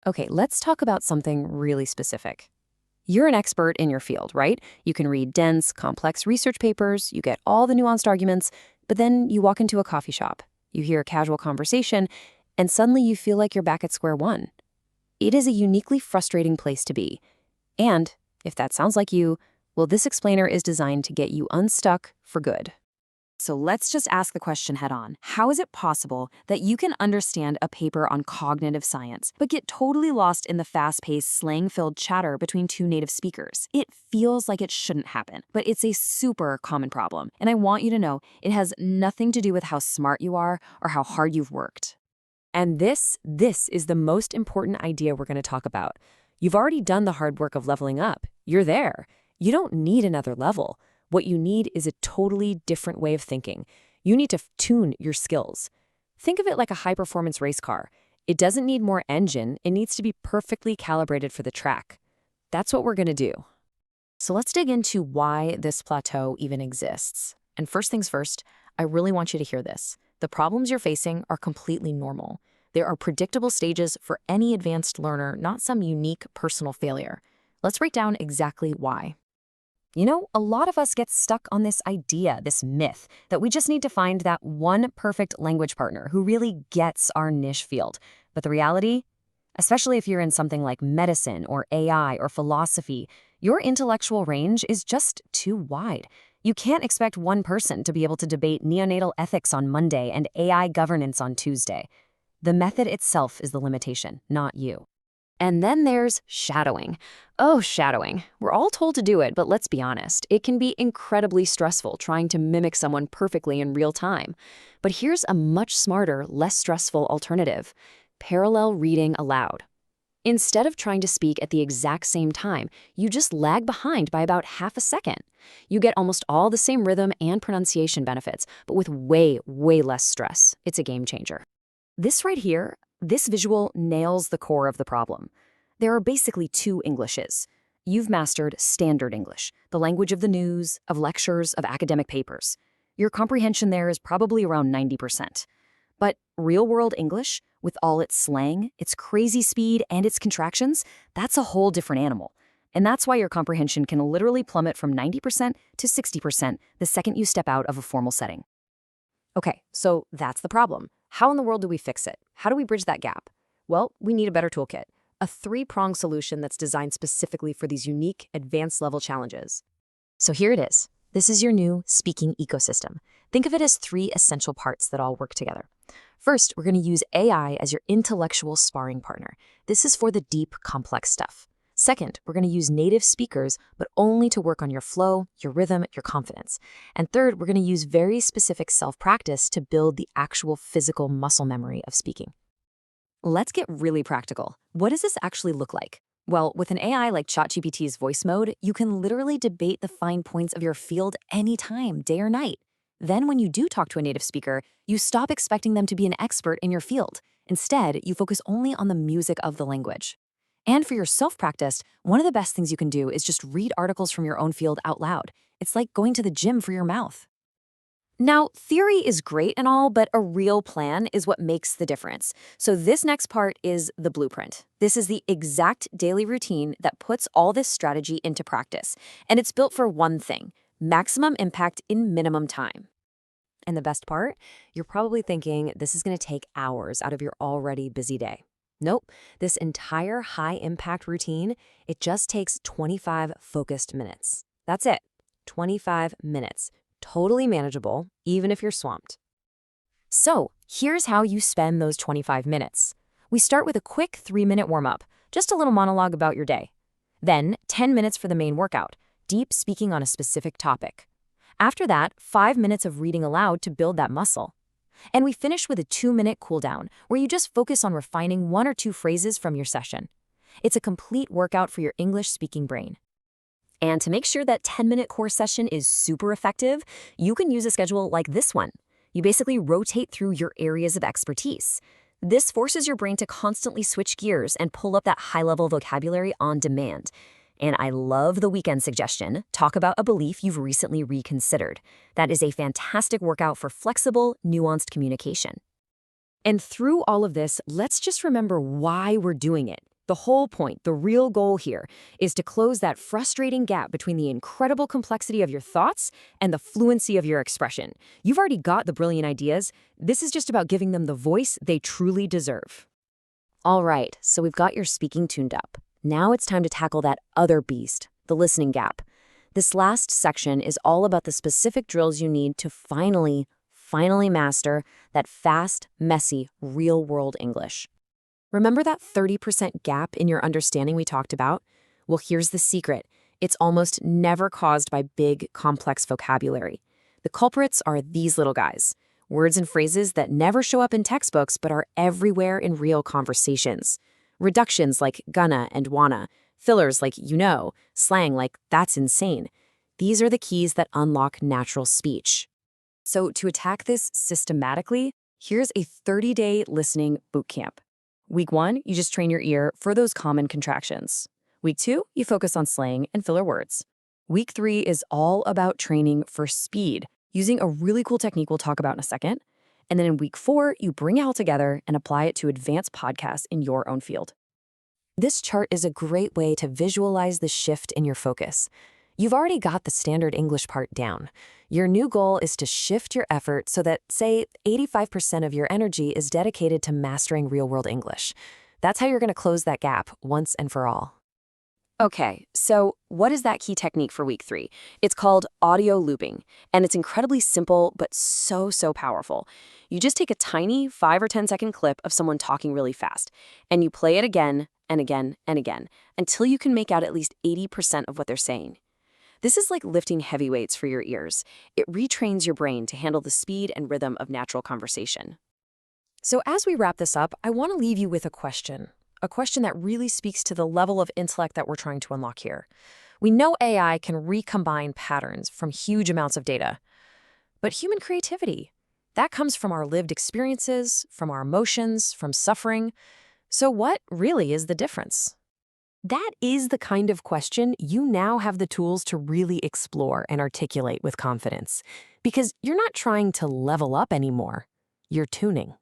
Okay, let's talk about something really specific. You're an expert in your field, right? You can read dense, complex research papers, you get all the nuanced arguments, but then you walk into a coffee shop, you hear a casual conversation, and suddenly you feel like you're back at square one. It is a uniquely frustrating place to be. And if that sounds like you, well, this explainer is designed to get you unstuck for good. So let's just ask the question head on. How is it possible that you can understand a paper on cognitive science, but get totally lost in the fast-paced, slang-filled chatter between two native speakers? It feels like it shouldn't happen, but it's a super common problem. And I want you to know it has nothing to do with how smart you are or how hard you've worked. And this is the most important idea we're going to talk about. You've already done the hard work of leveling up. You're there. You don't need another level. What you need is a totally different way of thinking. You need to tune your skills. Think of it like a high-performance race car. It doesn't need more engine. It needs to be perfectly calibrated for the track. That's what we're going to do. So let's dig into why this plateau even exists. And first things first, I really want you to hear this. The problems you're facing are completely normal. There are predictable stages for any advanced learner, not some unique personal failure. Let's break down exactly why. You know, a lot of us get stuck on this idea, this myth, that we just need to find that one perfect language partner who really gets our niche field. But the reality, especially if you're in something like medicine or AI or philosophy, your intellectual range is just too wide. You can't expect one person to be able to debate neonatal ethics on Monday and AI governance on Tuesday. The method itself is the limitation, not you. And then there's shadowing. Oh, shadowing. We're all told to do it, but let's be honest, it can be incredibly stressful trying to mimic someone perfectly in real time. But here's a much smarter, less stressful alternative: parallel reading aloud. Instead of trying to speak at the exact same time, you just lag behind by about half a second. You get almost all the same rhythm and pronunciation benefits, but with way, way less stress. It's a game changer. This right here, this visual nails the core of the problem. There are basically two Englishes. You've mastered standard English, the language of the news, of lectures, of academic papers. Your comprehension there is probably around 90%. But real-world English, with all its slang, its crazy speed, and its contractions, that's a whole different animal. And that's why your comprehension can literally plummet from 90% to 60% the second you step out of a formal setting. Okay, so that's the problem. How in the world do we fix it? How do we bridge that gap? Well, we need a better toolkit, a three-pronged solution that's designed specifically for these unique, advanced-level challenges. So here it is. This is your new speaking ecosystem. Think of it as three essential parts that all work together. First, we're going to use AI as your intellectual sparring partner. This is for the deep, complex stuff. Second, we're going to use native speakers, but only to work on your flow, your rhythm, your confidence. And third, we're going to use very specific self-practice to build the actual physical muscle memory of speaking. Let's get really practical. What does this actually look like? Well, with an AI like ChatGPT's voice mode, you can literally debate the fine points of your field anytime, day or night. Then when you do talk to a native speaker, you stop expecting them to be an expert in your field. Instead, you focus only on the music of the language. And for your self-practice, one of the best things you can do is just read articles from your own field out loud. It's like going to the gym for your mouth. Now, theory is great and all, but a real plan is what makes the difference. So this next part is the blueprint. This is the exact daily routine that puts all this strategy into practice. And it's built for one thing: maximum impact in minimum time. And the best part? You're probably thinking this is going to take hours out of your already busy day. Nope, this entire high-impact routine, it just takes 25 focused minutes. That's it, 25 minutes. Totally manageable, even if you're swamped. So, here's how you spend those 25 minutes. We start with a quick 3-minute warm-up, just a little monologue about your day. Then, 10 minutes for the main workout, deep speaking on a specific topic. After that, 5 minutes of reading aloud to build that muscle. And we finish with a 2-minute cooldown, where you just focus on refining 1 or 2 phrases from your session. It's a complete workout for your English-speaking brain. And to make sure that 10-minute core session is super effective, you can use a schedule like this one. You basically rotate through your areas of expertise. This forces your brain to constantly switch gears and pull up that high-level vocabulary on demand. And I love the weekend suggestion: talk about a belief you've recently reconsidered. That is a fantastic workout for flexible, nuanced communication. And through all of this, let's just remember why we're doing it. The whole point, the real goal here, is to close that frustrating gap between the incredible complexity of your thoughts and the fluency of your expression. You've already got the brilliant ideas. This is just about giving them the voice they truly deserve. All right, so we've got your speaking tuned up. Now it's time to tackle that other beast, the listening gap. This last section is all about the specific drills you need to finally master that fast, messy, real-world English. Remember that 30% gap in your understanding we talked about? Well, here's the secret. It's almost never caused by big, complex vocabulary. The culprits are these little guys. Words and phrases that never show up in textbooks but are everywhere in real conversations. Reductions like gonna and wanna. Fillers like you know. Slang like that's insane. These are the keys that unlock natural speech. So to attack this systematically, here's a 30-day listening bootcamp. Week 1, you just train your ear for those common contractions. Week 2, you focus on slang and filler words. Week 3 is all about training for speed, using a really cool technique we'll talk about in a second. And then in week 4, you bring it all together and apply it to advanced podcasts in your own field. This chart is a great way to visualize the shift in your focus. You've already got the standard English part down. Your new goal is to shift your effort so that, say, 85% of your energy is dedicated to mastering real-world English. That's how you're going to close that gap once and for all. Okay, so what is that key technique for week 3? It's called audio looping, and it's incredibly simple but so powerful. You just take a tiny 5 or 10 second clip of someone talking really fast, and you play it again and again and again until you can make out at least 80% of what they're saying. This is like lifting heavy weights for your ears. It retrains your brain to handle the speed and rhythm of natural conversation. So as we wrap this up, I want to leave you with a question that really speaks to the level of intellect that we're trying to unlock here. We know AI can recombine patterns from huge amounts of data, but human creativity, that comes from our lived experiences, from our emotions, from suffering. So what really is the difference? That is the kind of question you now have the tools to really explore and articulate with confidence, because you're not trying to level up anymore. You're tuning.